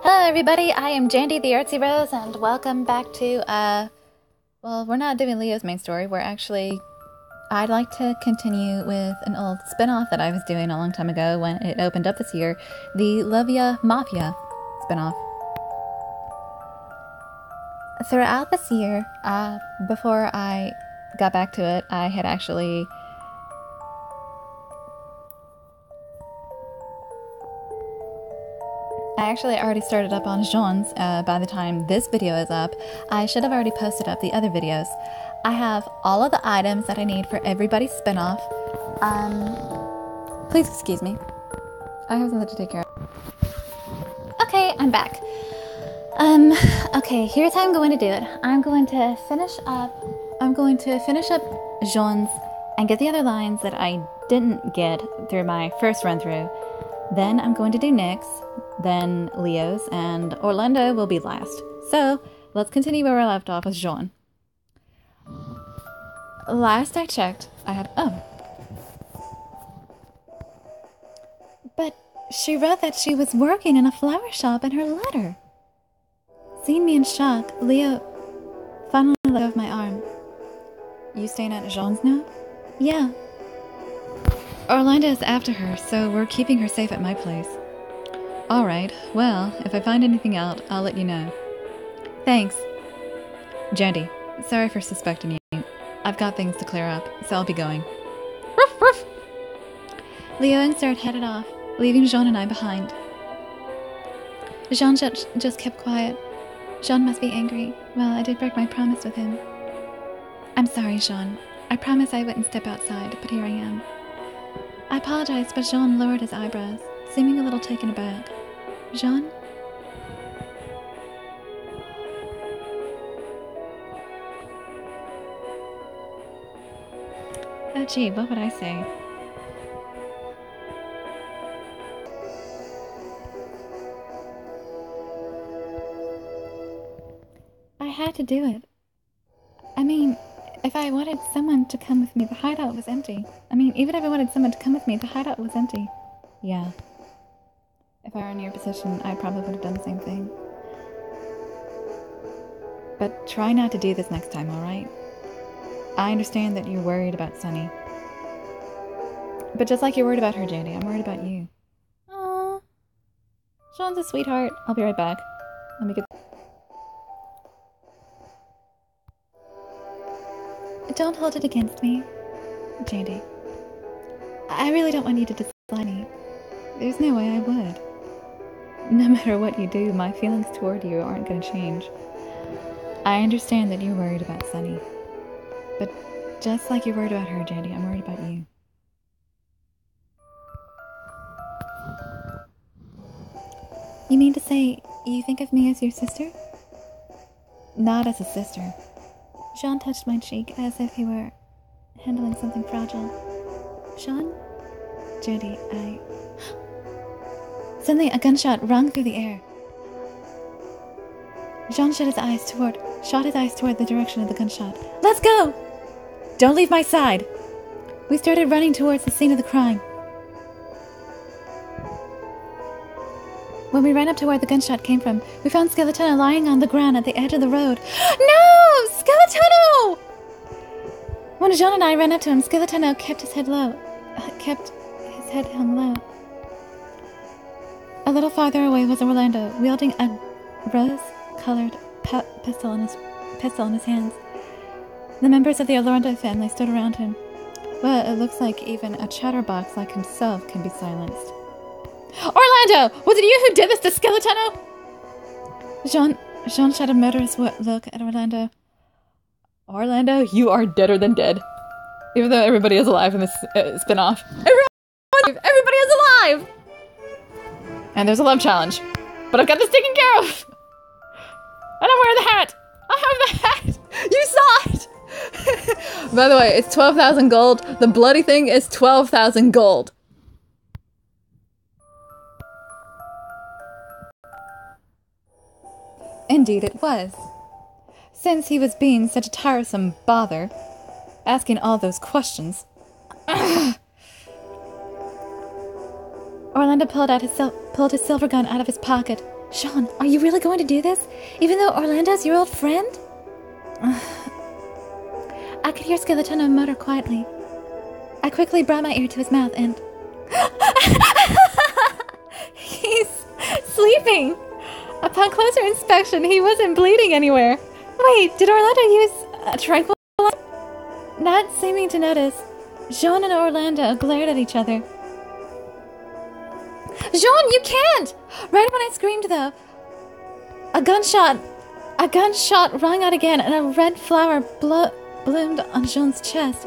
Hello everybody, I am Jandy the Artsy-Rose, and welcome back to, well, we're not doing Leo's main story. I'd like to continue with an old spin-off that I was doing a long time ago when it opened up this year, the Mafia spin-off. Throughout this year, before I got back to it, I actually already started up on Jean's. By the time this video is up, I should have already posted up the other videos. I have all of the items that I need for everybody's spin-off. Please excuse me. I have something to take care of. Okay, I'm back. Okay, here's how I'm going to do it. I'm going to finish up Jean's and get the other lines that I didn't get through my first run-through. Then I'm going to do Nick's, then Leo's, and Orlando will be last. So, let's continue where we left off with Jean. Last I checked, I had... Oh. But she wrote that she was working in a flower shop in her letter. Seeing me in shock, Leo finally let go of my arm. You staying at Jean's now? Yeah. Orlando is after her, so we're keeping her safe at my place. Alright, well, if I find anything out, I'll let you know. Thanks. Jandy, sorry for suspecting you. I've got things to clear up, so I'll be going. Ruff, ruff. Leo and Sert headed off, leaving Jean and I behind. Jean just kept quiet. Jean must be angry. Well, I did break my promise with him. I'm sorry, Jean. I promised I wouldn't step outside, but here I am. I apologized, but Jean lowered his eyebrows, seeming a little taken aback. Jean? Oh gee, what would I say? I had to do it. I mean, if I wanted someone to come with me, the hideout was empty. Even if I wanted someone to come with me, the hideout was empty. Yeah. If I were in your position, I probably would have done the same thing. But try not to do this next time, alright? I understand that you're worried about Sunny. But just like you're worried about her, Jandy, I'm worried about you. Aww. Jean's a sweetheart. I'll be right back. Let me get... Don't hold it against me, Jandy. I really don't want you to dislike me. There's no way I would. No matter what you do, my feelings toward you aren't going to change. I understand that you're worried about Sunny. But just like you're worried about her, Jandy, I'm worried about you. You mean to say you think of me as your sister? Not as a sister. Jean touched my cheek as if he were handling something fragile. Jean? Jandy, Suddenly, a gunshot rung through the air. Jean shot his eyes toward the direction of the gunshot. Let's go! Don't leave my side! We started running towards the scene of the crime. When we ran up to where the gunshot came from, we found Skeletano lying on the ground at the edge of the road. No! Skeletano! When Jean and I ran up to him, Skeletano kept his head hung low. A little farther away was Orlando, wielding a rose-colored pistol in his hands. The members of the Orlando family stood around him. Well, it looks like even a chatterbox like himself can be silenced. Orlando! Was it you who did this to Skeletano? Jean shot a murderous look at Orlando. Orlando, you are deader than dead. Even though everybody is alive in this spin-off. Everybody is alive! And there's a love challenge. But I've got this taken care of! And I'm wearing the hat! I have the hat! You saw it! By the way, it's 12,000 gold. The bloody thing is 12,000 gold. Indeed it was. Since he was being such a tiresome bother, asking all those questions. Orlando pulled his silver gun out of his pocket, Sean, are you really going to do this? Even though Orlando's your old friend? I could hear Skeleton mutter quietly. I quickly brought my ear to his mouth and... He's sleeping! Upon closer inspection, he wasn't bleeding anywhere. Wait, did Orlando use a tranquilizer? Not seeming to notice, Jean and Orlando glared at each other. Jean, you can't! Right when I screamed, though, a gunshot rang out again, and a red flower bloomed on Jean's chest.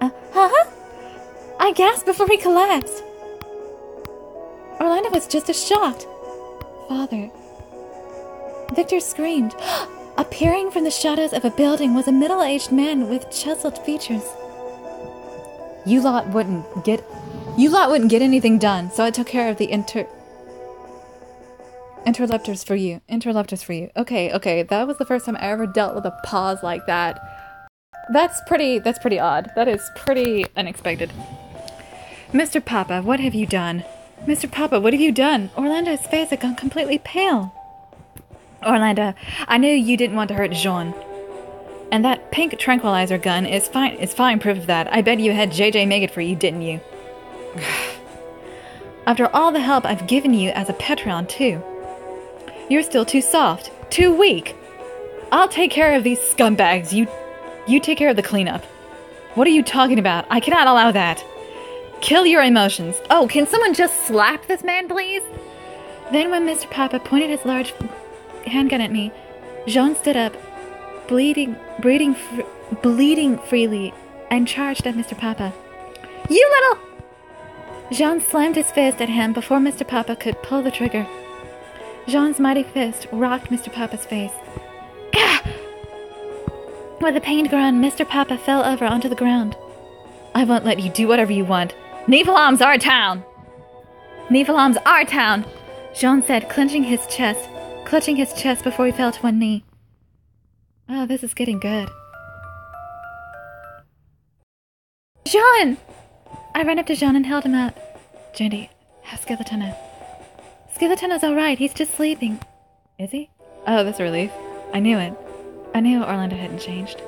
Huh? I gasped before he collapsed. Orlando was just as shocked. Father. Victor screamed. Appearing from the shadows of a building was a middle-aged man with chiseled features. You lot wouldn't get anything done, so I took care of the interrupters for you. Okay, that was the first time I ever dealt with a pause like that. That's pretty odd. That is pretty unexpected. Mr. Papa, what have you done? Mr. Papa, what have you done? Orlando's face had gone completely pale. Orlando, I knew you didn't want to hurt Jean. And that pink tranquilizer gun is fine proof of that. I bet you had JJ make it for you, didn't you? After all the help I've given you as a Patreon, too. You're still too soft, too weak. I'll take care of these scumbags. You take care of the cleanup. What are you talking about? I cannot allow that. Kill your emotions. Oh, can someone just slap this man, please? Then when Mr. Papa pointed his large handgun at me, Jean stood up, bleeding freely, and charged at Mr. Papa. You little... Jean slammed his fist at him before Mr. Papa could pull the trigger. Jean's mighty fist rocked Mr. Papa's face. Gah! With a pained groan, Mr. Papa fell over onto the ground. I won't let you do whatever you want. Niflheim's our town! Niflheim's our town! Jean said, clutching his chest before he fell to one knee. Oh, this is getting good. Jean! I ran up to Jean and held him up. Jandy, how's Skeleton? Skeletona's alright, he's just sleeping. Is he? Oh, that's a relief. I knew it. I knew Orlando hadn't changed.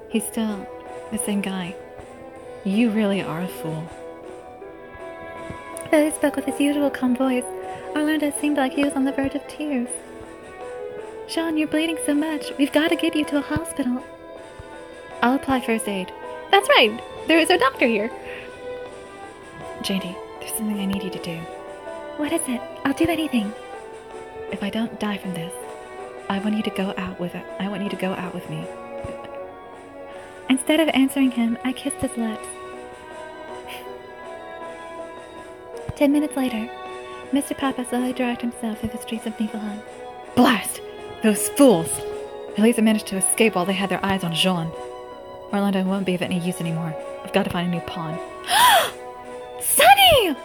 He's still the same guy. You really are a fool. Though he spoke with his usual calm voice, Orlando seemed like he was on the verge of tears. Jean, you're bleeding so much. We've got to get you to a hospital. I'll apply first aid. That's right. There is a doctor here. Jandy, there's something I need you to do. What is it? I'll do anything. If I don't die from this, I want you to go out with me. Instead of answering him, I kissed his lips. 10 minutes later, Mr. Papa slowly dragged himself through the streets of Niflheim. Blast! Those fools! At least they managed to escape while they had their eyes on Jean. Orlando won't be of any use anymore. I've got to find a new pawn. Sonny!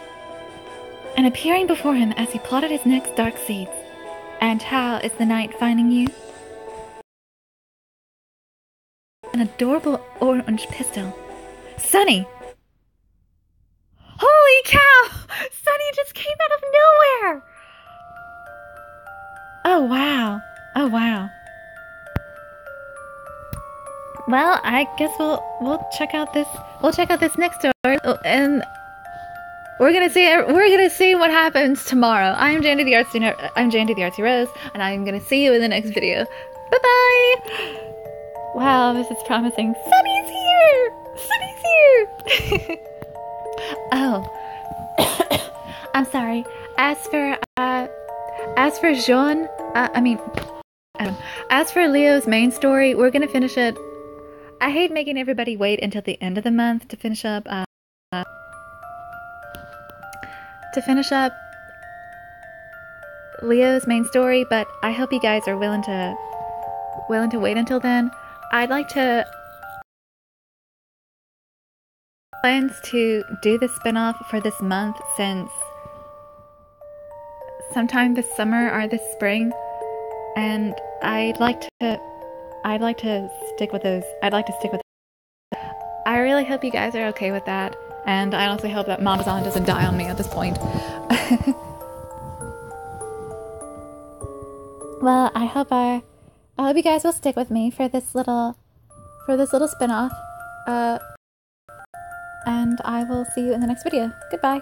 And appearing before him as he plotted his next dark seeds. And how is the night finding you? An adorable orange pistol. Sonny! Holy cow! Sonny just came out of nowhere! Oh wow. Oh wow. Well, I guess we'll check out this next story, and we're gonna see what happens tomorrow. I'm Jandy the Artsy-Rose, and I'm gonna see you in the next video. Bye bye. Wow, this is promising. Sunny's here. Sunny's here. Oh, I'm sorry. As for Jean, as for Leo's main story, we're gonna finish it. I hate making everybody wait until the end of the month to finish up. Leo's main story, but I hope you guys are willing to wait until then. I'd like to plans to do the spin-off for this month since sometime this summer or this spring, and I'd like to stick with those. I really hope you guys are okay with that, and I honestly hope that Mamazon doesn't die on me at this point. Well, I hope you guys will stick with me for this little spin-off. And I will see you in the next video. Goodbye.